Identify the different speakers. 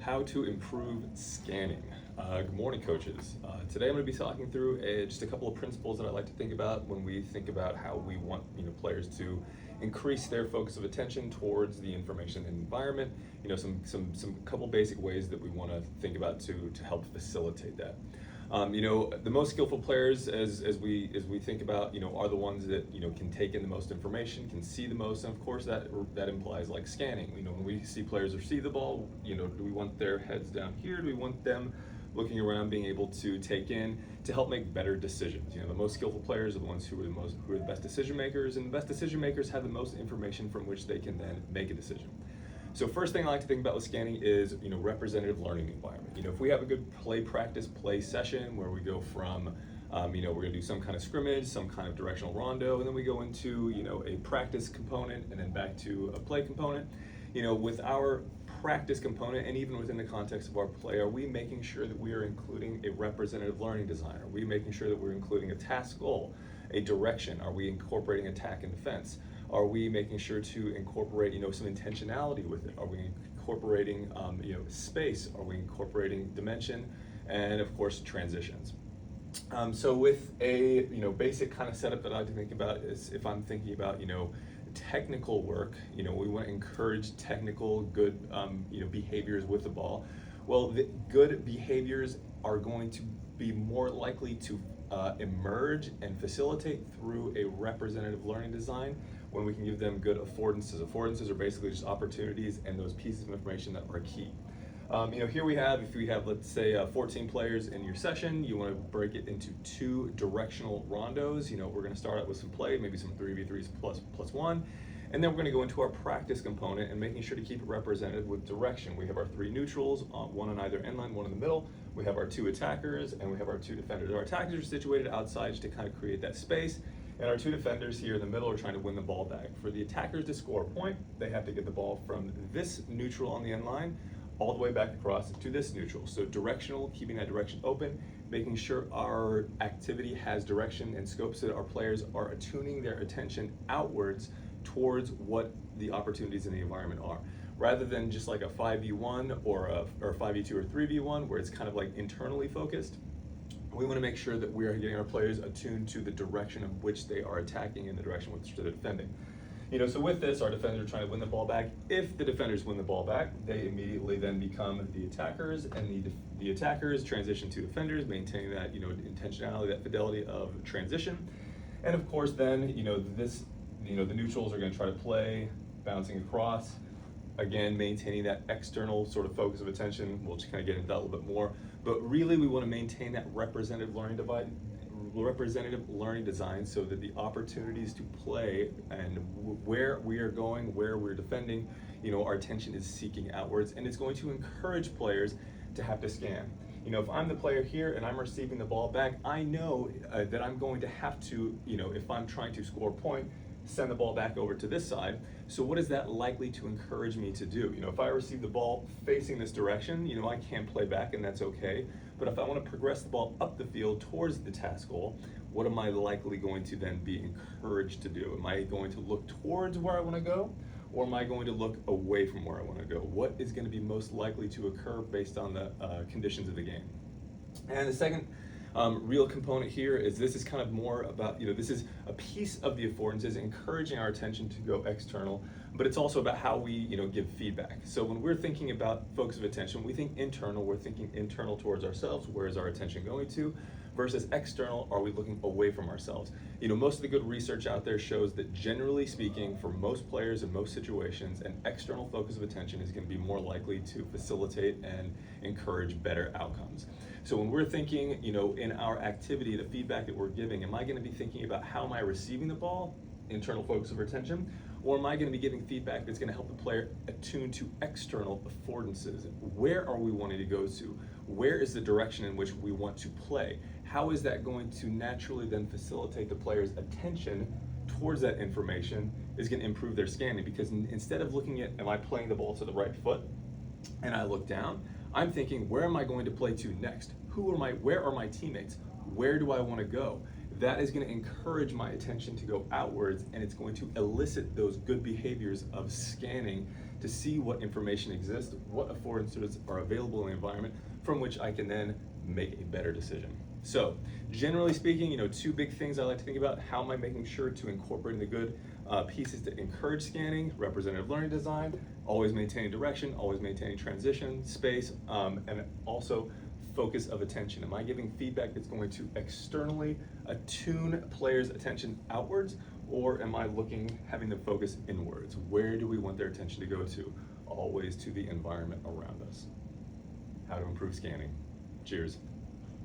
Speaker 1: How to improve scanning. Good morning, coaches. Today I'm going to be talking through just a couple of principles that I like to think about when we think about how we want players to increase their focus of attention towards the information and environment. Some couple basic ways that we want to think about to help facilitate that. The most skillful players, as we think about, are the ones that can take in the most information, can see the most, and of course that implies like scanning. When we see players receive the ball, do we want their heads down here? Do we want them looking around, being able to take in to help make better decisions? The most skillful players are the ones who are the best decision makers, and the best decision makers have the most information from which they can then make a decision. So first thing I like to think about with scanning is, representative learning environment. If we have a good play session where we go from, we're gonna do some kind of scrimmage, some kind of directional rondo, and then we go into, a practice component and then back to a play component. With our practice component and even within the context of our play, are we making sure that we are including a representative learning design? Are we making sure that we're including a task goal, a direction? Are we incorporating attack and defense? Are we making sure to incorporate, some intentionality with it? Are we incorporating, space? Are we incorporating dimension? And of course, transitions. So with a, basic kind of setup that I like to think about is if I'm thinking about, technical work, we want to encourage technical, good, behaviors with the ball. Well, the good behaviors are going to be more likely to emerge and facilitate through a representative learning design when we can give them good affordances. Affordances are basically just opportunities and those pieces of information that are key. Here we have, if we have, let's say, 14 players in your session, you want to break it into 2 directional rondos. We're going to start out with some play, maybe some 3v3s plus 1. And then we're going to go into our practice component and making sure to keep it representative with direction. We have our 3 neutrals, one on either end line, one in the middle. We have our 2 attackers, and we have our 2 defenders. Our attackers are situated outside just to kind of create that space. And our 2 defenders here in the middle are trying to win the ball back. For the attackers to score a point, they have to get the ball from this neutral on the end line all the way back across to this neutral. So directional, keeping that direction open, making sure our activity has direction and scope so that our players are attuning their attention outwards towards what the opportunities in the environment are. Rather than just like a 5v1 or a 5v2 or 3v1 where it's kind of like internally focused, we want to make sure that we are getting our players attuned to the direction of which they are attacking and the direction in which they're defending. So with this, our defenders are trying to win the ball back. If the defenders win the ball back, they immediately then become the attackers, and the attackers transition to defenders, maintaining that, intentionality, that fidelity of transition. And of course then, the neutrals are going to try to play, bouncing across, again, maintaining that external sort of focus of attention. We'll just kind of get into that a little bit more. But really, we want to maintain that representative learning design so that the opportunities to play and where we are going, where we're defending, our attention is seeking outwards, and it's going to encourage players to have to scan. If I'm the player here and I'm receiving the ball back, I know that I'm going to have to, if I'm trying to score a point, send the ball back over to this side. So what is that likely to encourage me to do? If I receive the ball facing this direction, I can play back and that's okay. But if I want to progress the ball up the field towards the task goal, what am I likely going to then be encouraged to do? Am I going to look towards where I want to go? Or am I going to look away from where I want to go? What is going to be most likely to occur based on the conditions of the game? And the second real component here is this is kind of more about, this is a piece of the affordances, encouraging our attention to go external, but it's also about how we, give feedback. So when we're thinking about focus of attention, we think internal, we're thinking internal towards ourselves, where is our attention going to, versus external, are we looking away from ourselves? Most of the good research out there shows that generally speaking, for most players in most situations, an external focus of attention is going to be more likely to facilitate and encourage better outcomes. So when we're thinking, in our activity, the feedback that we're giving, am I going to be thinking about how am I receiving the ball, internal focus of attention, or am I going to be giving feedback that's going to help the player attune to external affordances? Where are we wanting to go to? Where is the direction in which we want to play? How is that going to naturally then facilitate the player's attention towards that information is going to improve their scanning? Because instead of looking at, am I playing the ball to the right foot, and I look down, I'm thinking, where am I going to play to next? Where are my teammates? Where do I want to go? That is going to encourage my attention to go outwards, and it's going to elicit those good behaviors of scanning to see what information exists, what affordances are available in the environment from which I can then make a better decision. So, generally speaking, two big things I like to think about: how am I making sure to incorporate the good pieces to encourage scanning, representative learning design, always maintaining direction, always maintaining transition, space, and also focus of attention. Am I giving feedback that's going to externally attune players' attention outwards, or am I having them focus inwards? Where do we want their attention to go to? Always to the environment around us. How to improve scanning. Cheers.